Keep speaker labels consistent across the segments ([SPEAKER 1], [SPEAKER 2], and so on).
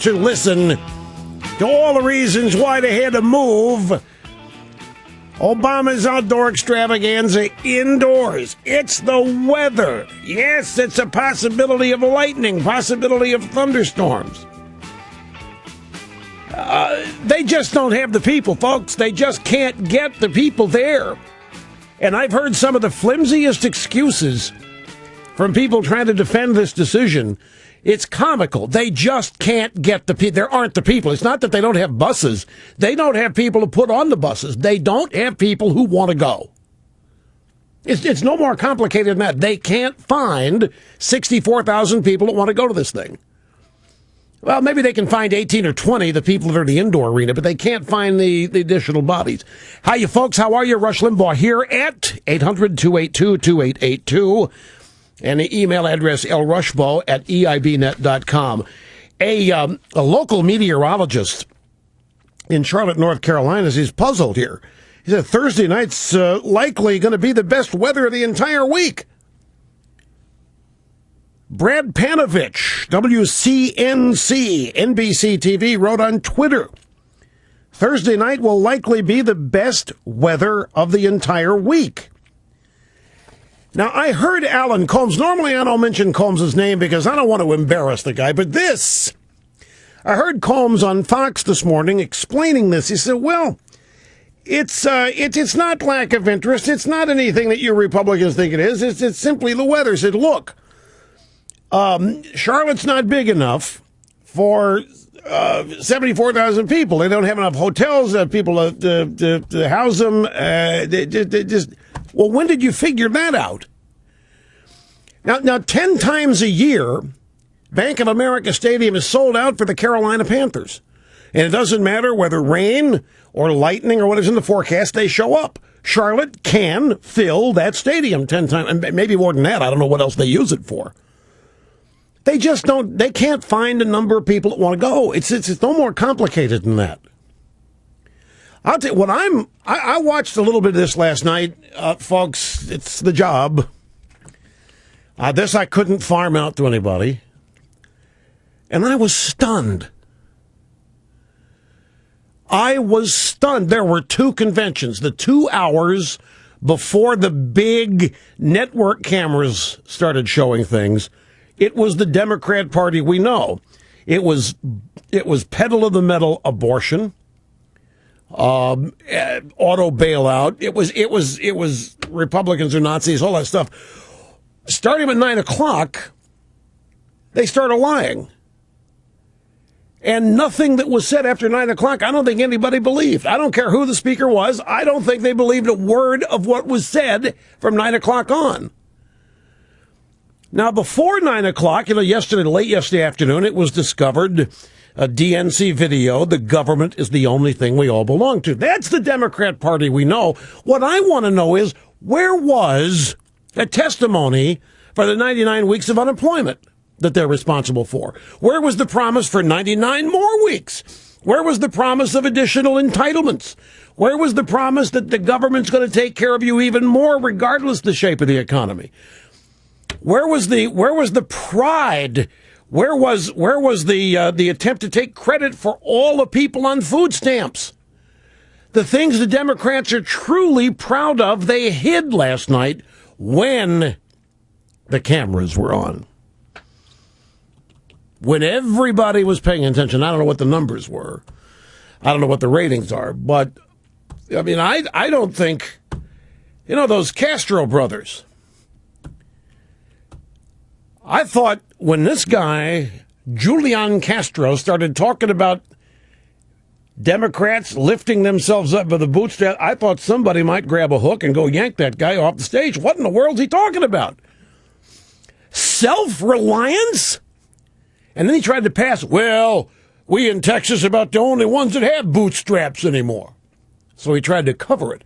[SPEAKER 1] to listen to all the reasons why they had to move Obama's outdoor extravaganza indoors. It's the weather. Yes, it's a possibility of lightning, possibility of thunderstorms. They just don't have the people, folks. They just can't get the people there. And I've heard some of the flimsiest excuses from people trying to defend this decision. It's comical. They just can't get the people. There aren't the people. It's not that they don't have buses. They don't have people to put on the buses. They don't have people who want to go. It's no more complicated than that. They can't find 64,000 people that want to go to this thing. Well, maybe they can find 18 or 20, the people that are in the indoor arena, but they can't find the additional bodies. Hi, you folks. How are you? Rush Limbaugh here at 800-282-2882. And the email address, lrushbo@eibnet.com. A local meteorologist in Charlotte, North Carolina, is puzzled here. He said Thursday night's likely going to be the best weather of the entire week. Brad Panovich, WCNC, NBC TV, wrote on Twitter, Thursday night will likely be the best weather of the entire week. Now, I heard Alan Colmes. Normally, I don't mention Colmes' name because I don't want to embarrass the guy. But I heard Colmes on Fox this morning explaining this. He said, well, it's not lack of interest. It's not anything that you Republicans think it is. It's simply the weather. He said, look, Charlotte's not big enough for 74,000 people. They don't have enough hotels, people to house them. Well, when did you figure that out? Now, 10 times a year, Bank of America Stadium is sold out for the Carolina Panthers. And it doesn't matter whether rain or lightning or what is in the forecast, they show up. Charlotte can fill that stadium 10 times, and maybe more than that. I don't know what else they use it for. They can't find a number of people that want to go. It's no more complicated than that. I'll tell you, I watched a little bit of this last night, folks. It's the job. This I couldn't farm out to anybody. And I was stunned. There were two conventions, the 2 hours before the big network cameras started showing things. It was the Democrat Party we know. It was pedal of the metal abortion. Auto bailout. It was Republicans or Nazis, all that stuff. Starting at 9 o'clock, they started lying. And nothing that was said after 9 o'clock, I don't think anybody believed. I don't care who the speaker was. I don't think they believed a word of what was said from 9 o'clock on. Now, before 9 o'clock, late yesterday afternoon, it was discovered a DNC video, the government is the only thing we all belong to. That's the Democrat Party we know. What I want to know is, where was a testimony for the 99 weeks of unemployment that they're responsible for? Where was the promise for 99 more weeks? Where was the promise of additional entitlements? Where was the promise that the government's going to take care of you even more regardless of the shape of the economy? Where was the pride? Where was the attempt to take credit for all the people on food stamps? The things the Democrats are truly proud of, they hid last night when the cameras were on. When everybody was paying attention. I don't know what the numbers were. I don't know what the ratings are. But, I mean, I don't think, those Castro brothers. I thought when this guy, Julian Castro, started talking about Democrats lifting themselves up by the bootstrap, I thought somebody might grab a hook and go yank that guy off the stage. What in the world is he talking about? Self-reliance? And then he tried to pass, well, we in Texas are about the only ones that have bootstraps anymore. So he tried to cover it.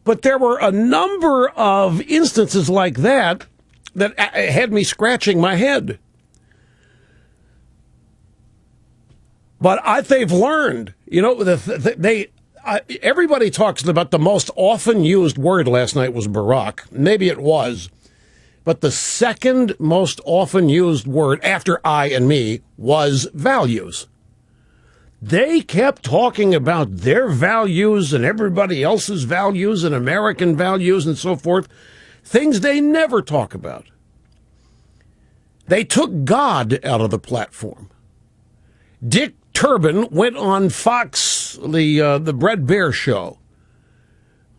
[SPEAKER 1] But there were a number of instances like that had me scratching my head. But they've learned, everybody talks about the most often used word last night was Barack. Maybe it was. But the second most often used word after I and me was values. They kept talking about their values and everybody else's values and American values and so forth, things they never talk about. They took God out of the platform. Dick Turpin went on Fox, the Bret Baier show,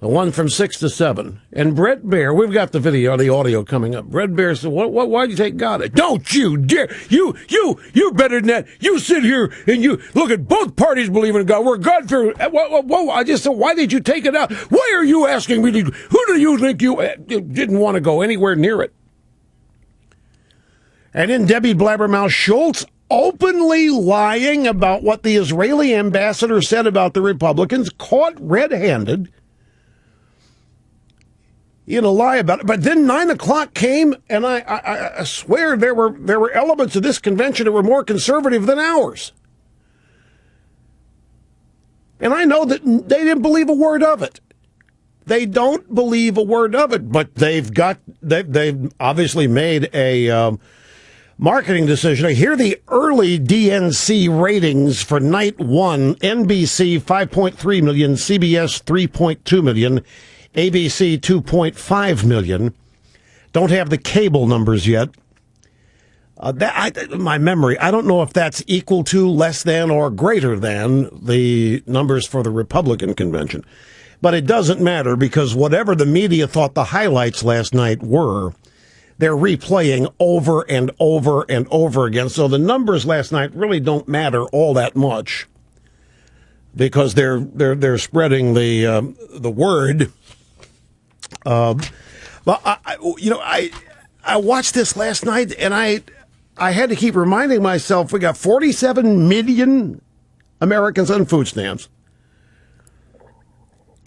[SPEAKER 1] the one from 6 to 7. And Bret Baier, we've got the video, the audio coming up. Bret Baier said, why'd you take God out? Don't you dare. You're better than that. You sit here and you look at both parties believe in God. We're God-fearing. Whoa, I just said, why did you take it out? Why are you asking me? Who do you think you didn't want to go anywhere near it? And then Debbie Blabbermouth Schultz openly lying about what the Israeli ambassador said about the Republicans, caught red-handed in a lie about it. But then 9 o'clock came, and I swear there were elements of this convention that were more conservative than ours. And I know that they didn't believe a word of it. They don't believe a word of it, but they've obviously made a marketing decision. Here the early DNC ratings for night one: NBC 5.3 million, CBS 3.2 million, ABC 2.5 million. Don't have the cable numbers yet. My memory, I don't know if that's equal to, less than, or greater than the numbers for the Republican convention. But it doesn't matter, because whatever the media thought the highlights last night were, they're replaying over and over and over again. So the numbers last night really don't matter all that much, because they're spreading the word. But I watched this last night, and I had to keep reminding myself we got 47 million Americans on food stamps.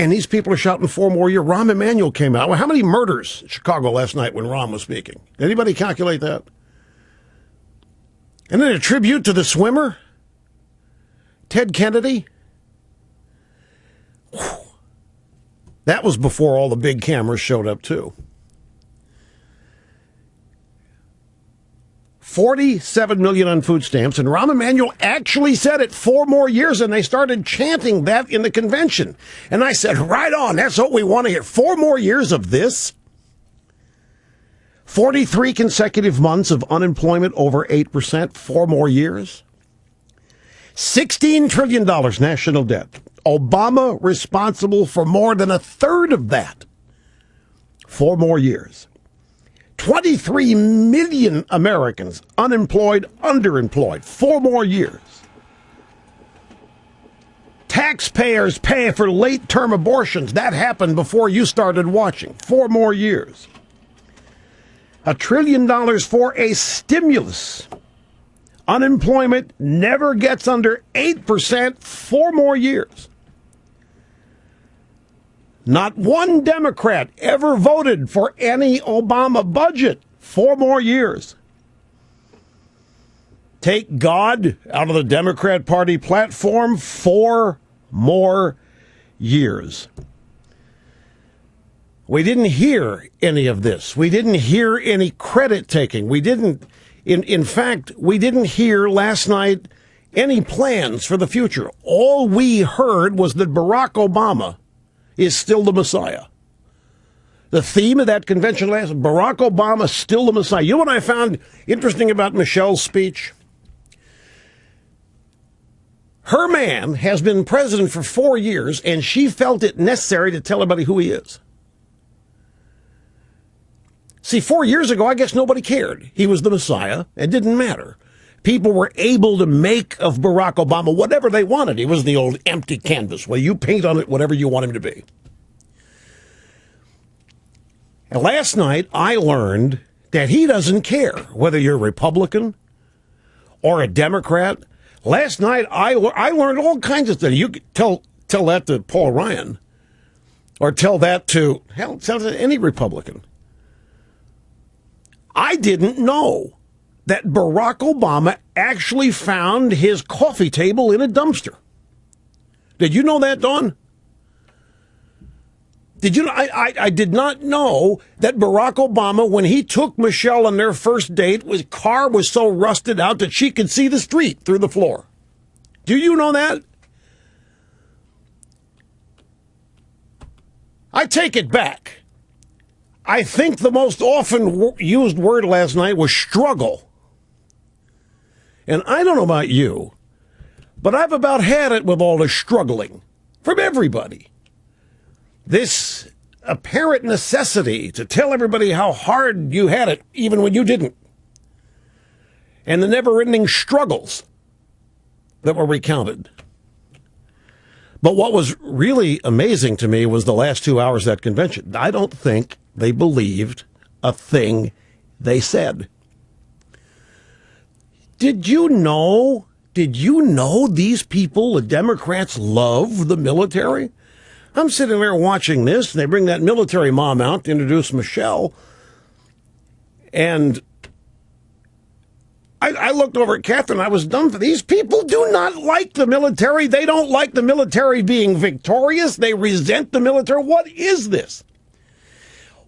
[SPEAKER 1] And these people are shouting 4 more years. Rahm Emanuel came out. Well, how many murders in Chicago last night when Rahm was speaking? Anybody calculate that? And then a tribute to the swimmer, Ted Kennedy. Whew. That was before all the big cameras showed up, too. 47 million on food stamps, and Rahm Emanuel actually said it 4 more years, and they started chanting that in the convention. And I said, right on, that's what we want to hear. 4 more years of this. 43 consecutive months of unemployment over 8%, 4 more years. $16 trillion national debt. Obama responsible for more than a third of that. 4 more years. 23 million Americans unemployed, underemployed. 4 more years. Taxpayers pay for late-term abortions. That happened before you started watching. 4 more years. $1 trillion for a stimulus. Unemployment never gets under 8%. 4 more years. Not one Democrat ever voted for any Obama budget. 4 more years. Take God out of the Democrat Party platform. 4 more years. We didn't hear any of this. We didn't hear any credit taking. We didn't, in fact, we didn't hear last night any plans for the future. All we heard was that Barack Obama is still the Messiah. The theme of that convention last, Barack Obama still the Messiah. You know what I found interesting about Michelle's speech? Her man has been president for 4 years, and she felt it necessary to tell everybody who he is. See, 4 years ago, I guess nobody cared. He was the Messiah. It didn't matter. People were able to make of Barack Obama whatever they wanted. He was the old empty canvas. Well, you paint on it whatever you want him to be. And last night, I learned that he doesn't care whether you're a Republican or a Democrat. Last night, I learned all kinds of things. You could tell that to Paul Ryan, or tell that to any Republican. I didn't know that Barack Obama actually found his coffee table in a dumpster. Did you know that, Dawn? Did you know? I did not know that Barack Obama, when he took Michelle on their first date, his car was so rusted out that she could see the street through the floor. Do you know that? I take it back. I think the most often used word last night was struggle. And I don't know about you, but I've about had it with all the struggling from everybody. This apparent necessity to tell everybody how hard you had it, even when you didn't. And the never-ending struggles that were recounted. But what was really amazing to me was the last 2 hours of that convention. I don't think they believed a thing they said. Did you know these people, the Democrats, love the military? I'm sitting there watching this, and they bring that military mom out to introduce Michelle. And I looked over at Catherine. I was dumb for these people do not like the military. They don't like the military being victorious. They resent the military. What is this?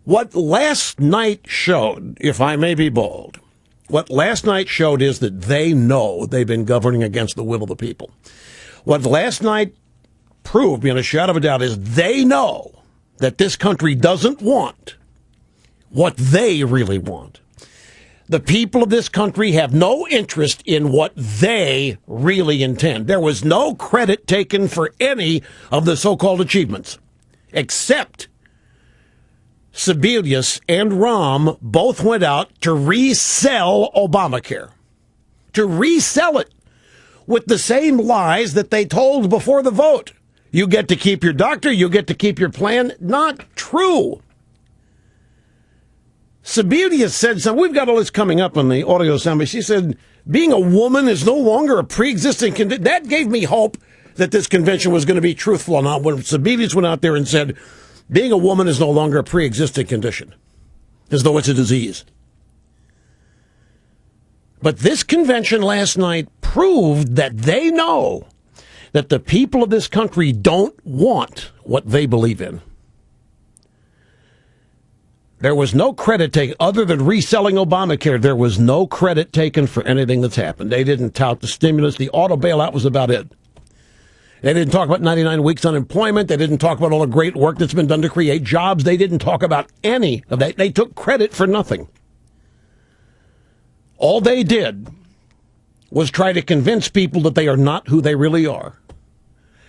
[SPEAKER 1] What last night showed, if I may be bold, what last night showed is that they know they've been governing against the will of the people. What last night proved beyond a shadow of a doubt is they know that this country doesn't want what they really want. The people of this country have no interest in what they really intend. There was no credit taken for any of the so-called achievements, except Sebelius and Rahm both went out to resell Obamacare, to resell it with the same lies that they told before the vote. You get to keep your doctor, you get to keep your plan. Not true. Sebelius said something. We've got all this coming up on the audio summit. She said, being a woman is no longer a pre-existing condition. That gave me hope that this convention was going to be truthful or not when Sebelius went out there and said, being a woman is no longer a pre-existing condition, as though it's a disease. But this convention last night proved that they know that the people of this country don't want what they believe in. There was no credit taken, other than reselling Obamacare. There was no credit taken for anything that's happened. They didn't tout the stimulus. The auto bailout was about it. They didn't talk about 99 weeks unemployment. They didn't talk about all the great work that's been done to create jobs. They didn't talk about any of that. They took credit for nothing. All they did was try to convince people that they are not who they really are,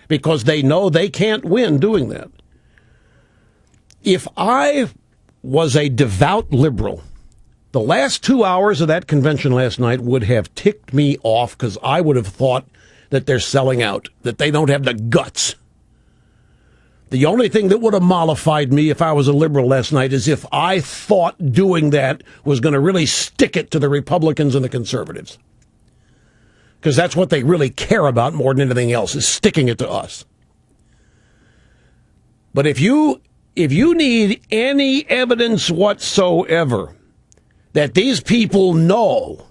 [SPEAKER 1] because they know they can't win doing that. If I was a devout liberal, the last 2 hours of that convention last night would have ticked me off, because I would have thought that they're selling out, that they don't have the guts. The only thing that would have mollified me if I was a liberal last night is if I thought doing that was going to really stick it to the Republicans and the conservatives. Because that's what they really care about more than anything else, is sticking it to us. But if you need any evidence whatsoever that these people know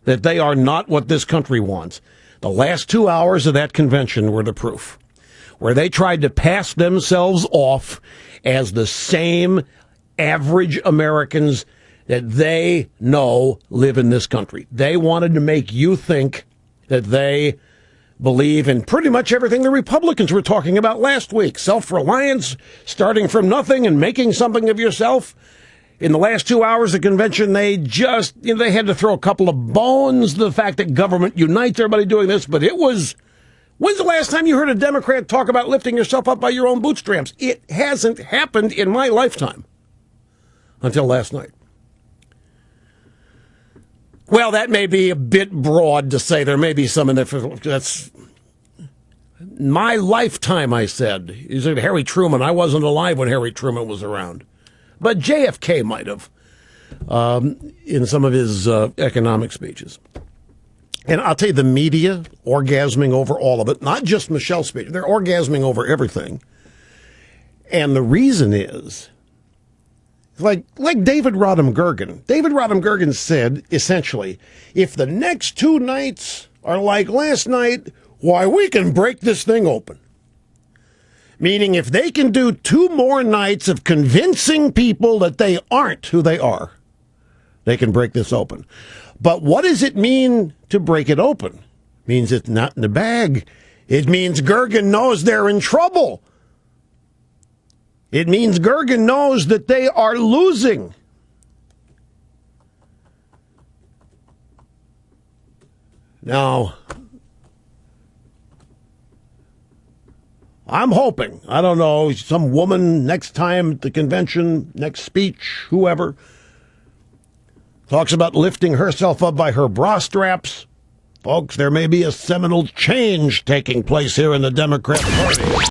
[SPEAKER 1] that they are not what this country wants, the last 2 hours of that convention were the proof, where they tried to pass themselves off as the same average Americans that they know live in this country. They wanted to make you think that they believe in pretty much everything the Republicans were talking about last week. Self-reliance, starting from nothing and making something of yourself. In the last 2 hours of convention, they just, they had to throw a couple of bones, the fact that government unites everybody doing this, but it was, when's the last time you heard a Democrat talk about lifting yourself up by your own bootstraps? It hasn't happened in my lifetime until last night. Well, that may be a bit broad to say. There may be some in there. That's my lifetime, I said. You said Harry Truman. I wasn't alive when Harry Truman was around. But JFK might have in some of his economic speeches. And I'll tell you, the media orgasming over all of it, not just Michelle's speech. They're orgasming over everything. And the reason is, like David Rodham Gergen. David Rodham Gergen said, essentially, if the next two nights are like last night, why, we can break this thing open. Meaning, if they can do 2 more nights of convincing people that they aren't who they are, they can break this open. But what does it mean to break it open? Means it's not in the bag. It means Gergen knows they're in trouble. It means Gergen knows that they are losing. Now, I'm hoping, I don't know, some woman next time at the convention, next speech, whoever, talks about lifting herself up by her bra straps. Folks, there may be a seminal change taking place here in the Democrat Party.